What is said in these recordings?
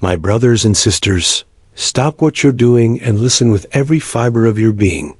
My brothers and sisters, stop what you're doing and listen with every fiber of your being,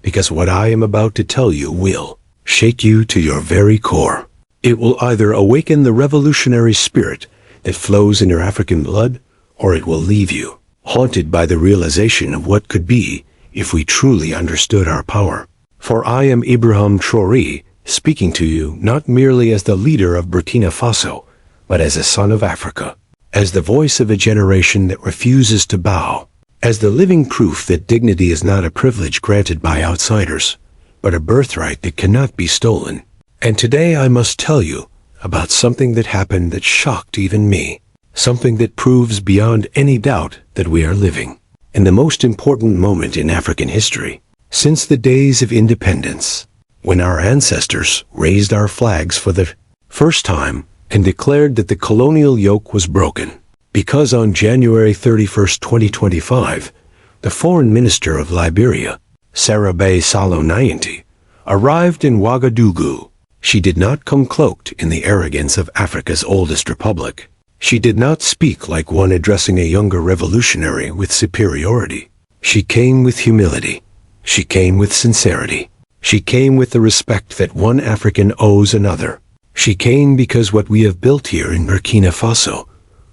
because what I am about to tell you will shake you to your very core. It will either awaken the revolutionary spirit that flows in your African blood, or it will leave you haunted by the realization of what could be if we truly understood our power. For I am Ibrahim Traoré, speaking to you not merely as the leader of Burkina Faso, but as a son of Africa, as the voice of a generation that refuses to bow, as the living proof that dignity is not a privilege granted by outsiders, but a birthright that cannot be stolen. And today I must tell you about something that happened that shocked even me, something that proves beyond any doubt that we are living in the most important moment in African history since the days of independence, when our ancestors raised our flags for the first time and declared that the colonial yoke was broken. Because on January 31st, 2025, the foreign minister of Liberia, Sara Beysolow Nyanti, arrived in Ouagadougou. She did not come cloaked in the arrogance of Africa's oldest republic. She did not speak like one addressing a younger revolutionary with superiority. She came with humility. She came with sincerity. She came with the respect that one African owes another. She came because what we have built here in Burkina Faso,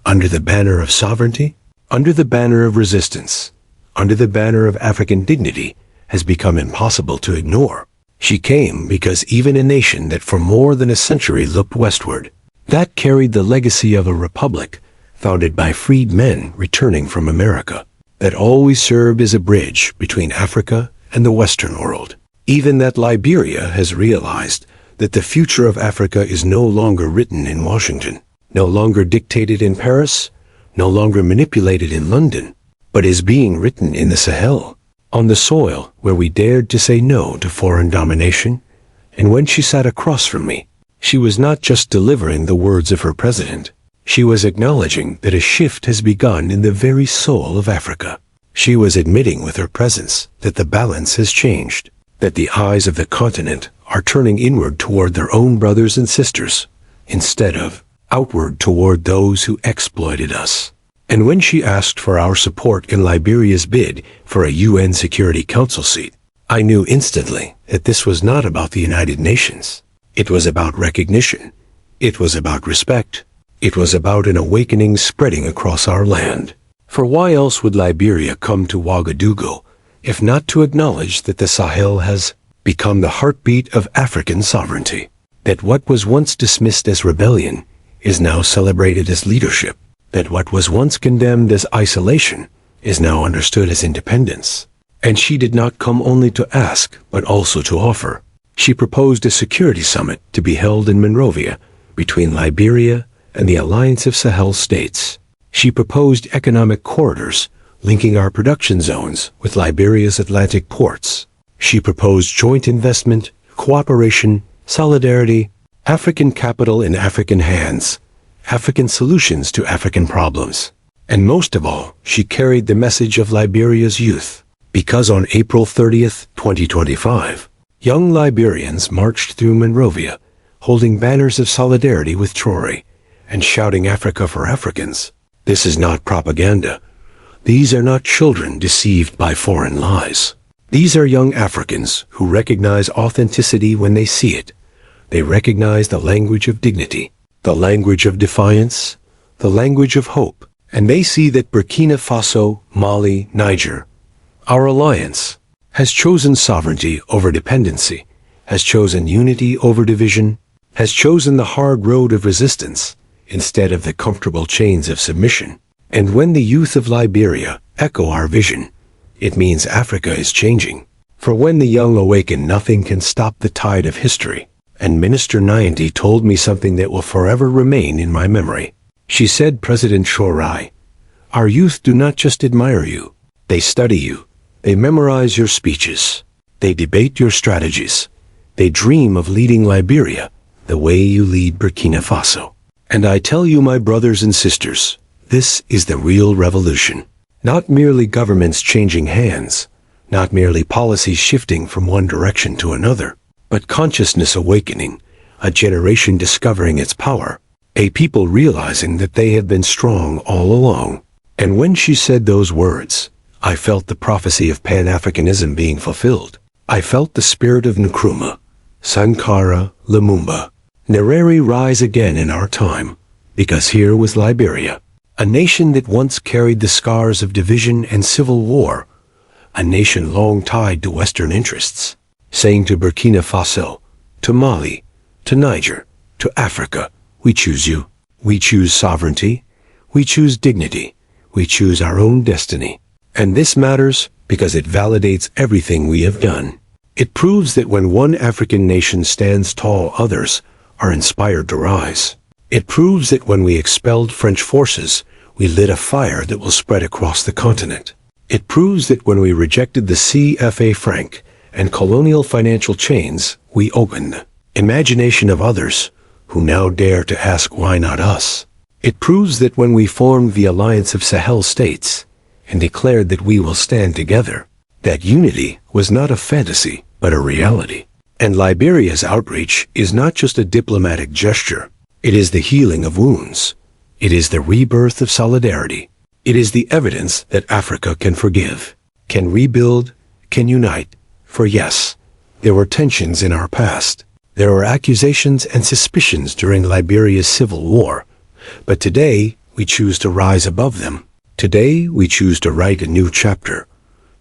under the banner of sovereignty, under the banner of resistance, under the banner of African dignity, has become impossible to ignore. She came because even a nation that for more than a century looked westward, that carried the legacy of a republic founded by freed men returning from America, that always served as a bridge between Africa and the Western world. Even that Liberia has realized that the future of Africa is no longer written in Washington, no longer dictated in Paris, no longer manipulated in London, but is being written in the Sahel, on the soil where we dared to say no to foreign domination. And when she sat across from me, she was not just delivering the words of her president. She was acknowledging that a shift has begun in the very soul of Africa. She was admitting with her presence that the balance has changed, that the eyes of the continent are turning inward toward their own brothers and sisters, instead of outward toward those who exploited us. And when she asked for our support in Liberia's bid for a UN Security Council seat, I knew instantly that this was not about the United Nations. It was about recognition. It was about respect. It was about an awakening spreading across our land. For why else would Liberia come to Ouagadougou, if not to acknowledge that the Sahel has become the heartbeat of African sovereignty, that what was once dismissed as rebellion is now celebrated as leadership, that what was once condemned as isolation is now understood as independence. And she did not come only to ask, but also to offer. She proposed a security summit to be held in Monrovia between Liberia and the Alliance of Sahel States. She proposed economic corridors linking our production zones with Liberia's Atlantic ports. She proposed joint investment, cooperation, solidarity, African capital in African hands, African solutions to African problems. And most of all, she carried the message of Liberia's youth. Because on April 30th, 2025, young Liberians marched through Monrovia, holding banners of solidarity with Traoré and shouting Africa for Africans. This is not propaganda. These are not children deceived by foreign lies. These are young Africans who recognize authenticity when they see it. They recognize the language of dignity, the language of defiance, the language of hope. And they see that Burkina Faso, Mali, Niger, our alliance, has chosen sovereignty over dependency, has chosen unity over division, has chosen the hard road of resistance instead of the comfortable chains of submission. And when the youth of Liberia echo our vision, it means Africa is changing. For when the young awaken, nothing can stop the tide of history. And Minister Nyanti told me something that will forever remain in my memory. She said, President Traoré, our youth do not just admire you. They study you. They memorize your speeches. They debate your strategies. They dream of leading Liberia the way you lead Burkina Faso. And I tell you, my brothers and sisters, this is the real revolution. Not merely governments changing hands, not merely policies shifting from one direction to another, but consciousness awakening, a generation discovering its power, a people realizing that they have been strong all along. And when she said those words, I felt the prophecy of pan-africanism being fulfilled. I felt the spirit of Nkrumah, Sankara, Lumumba, Nyerere rise again in our time, because here was Liberia, a nation that once carried the scars of division and civil war, a nation long tied to Western interests, saying to Burkina Faso, to Mali, to Niger, to Africa, we choose you. We choose sovereignty. We choose dignity. We choose our own destiny. And this matters because it validates everything we have done. It proves that when one African nation stands tall, others are inspired to rise. It proves that when we expelled French forces, we lit a fire that will spread across the continent. It proves that when we rejected the CFA franc and colonial financial chains, we opened the imagination of others who now dare to ask why not us. It proves that when we formed the Alliance of Sahel States and declared that we will stand together, that unity was not a fantasy, but a reality. And Liberia's outreach is not just a diplomatic gesture. It is the healing of wounds. It is the rebirth of solidarity. It is the evidence that Africa can forgive, can rebuild, can unite. For yes, there were tensions in our past. There were accusations and suspicions during Liberia's civil war. But today, we choose to rise above them. Today, we choose to write a new chapter.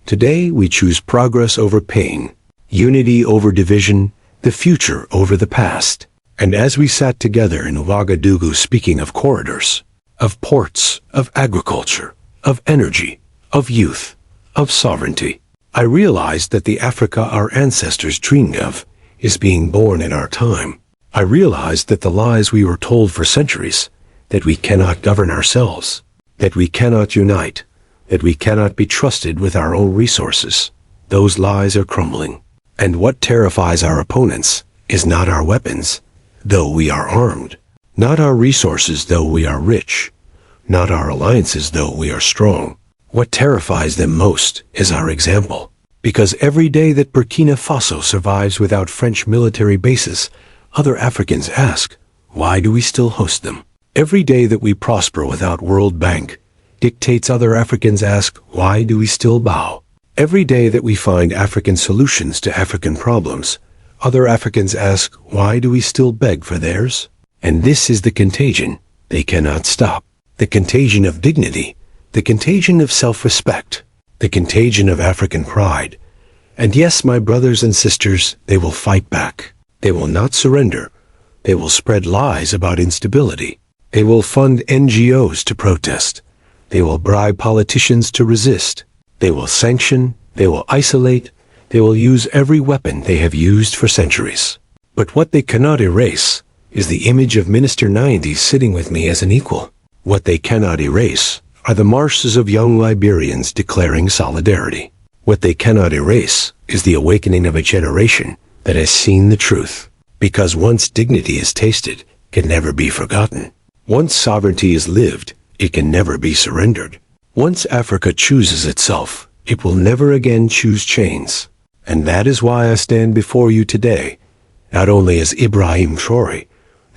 Today, we choose progress over pain, unity over division, the future over the past. And as we sat together in Ouagadougou speaking of corridors, of ports, of agriculture, of energy, of youth, of sovereignty, I realized that the Africa our ancestors dreamed of is being born in our time. I realized that the lies we were told for centuries, that we cannot govern ourselves, that we cannot unite, that we cannot be trusted with our own resources, those lies are crumbling. And what terrifies our opponents is not our weapons, though we are armed, not our resources, though we are rich, not our alliances, though we are strong. What terrifies them most is our example. Because every day that Burkina Faso survives without French military bases, other Africans ask, why do we still host them? Every day that we prosper without World Bank dictates, other Africans ask, why do we still bow? Every day that we find African solutions to African problems, other Africans ask, why do we still beg for theirs? And this is the contagion they cannot stop. The contagion of dignity, the contagion of self-respect, the contagion of African pride. And yes, my brothers and sisters, they will fight back. They will not surrender. They will spread lies about instability. They will fund NGOs to protest. They will bribe politicians to resist. They will sanction. They will isolate. They will use every weapon they have used for centuries. But what they cannot erase is the image of Minister Nyanti sitting with me as an equal. What they cannot erase are the marshes of young Liberians declaring solidarity. What they cannot erase is the awakening of a generation that has seen the truth. Because once dignity is tasted, it can never be forgotten. Once sovereignty is lived, it can never be surrendered. Once Africa chooses itself, it will never again choose chains. And that is why I stand before you today, not only as Ibrahim Traore,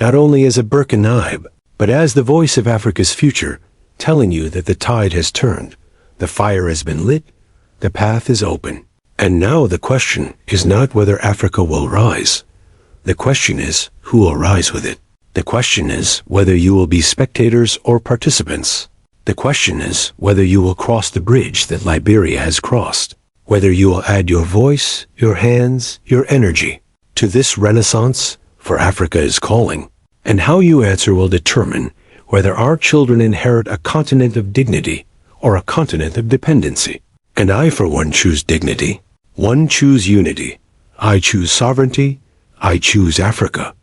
not only as a Burkinabe, but as the voice of Africa's future, telling you that the tide has turned, the fire has been lit, the path is open. And now the question is not whether Africa will rise. The question is who will rise with it. The question is whether you will be spectators or participants. The question is whether you will cross the bridge that Liberia has crossed, whether you will add your voice, your hands, your energy to this renaissance, for Africa is calling. And how you answer will determine whether our children inherit a continent of dignity or a continent of dependency. And I, for one, choose dignity. One choose unity. I choose sovereignty. I choose Africa.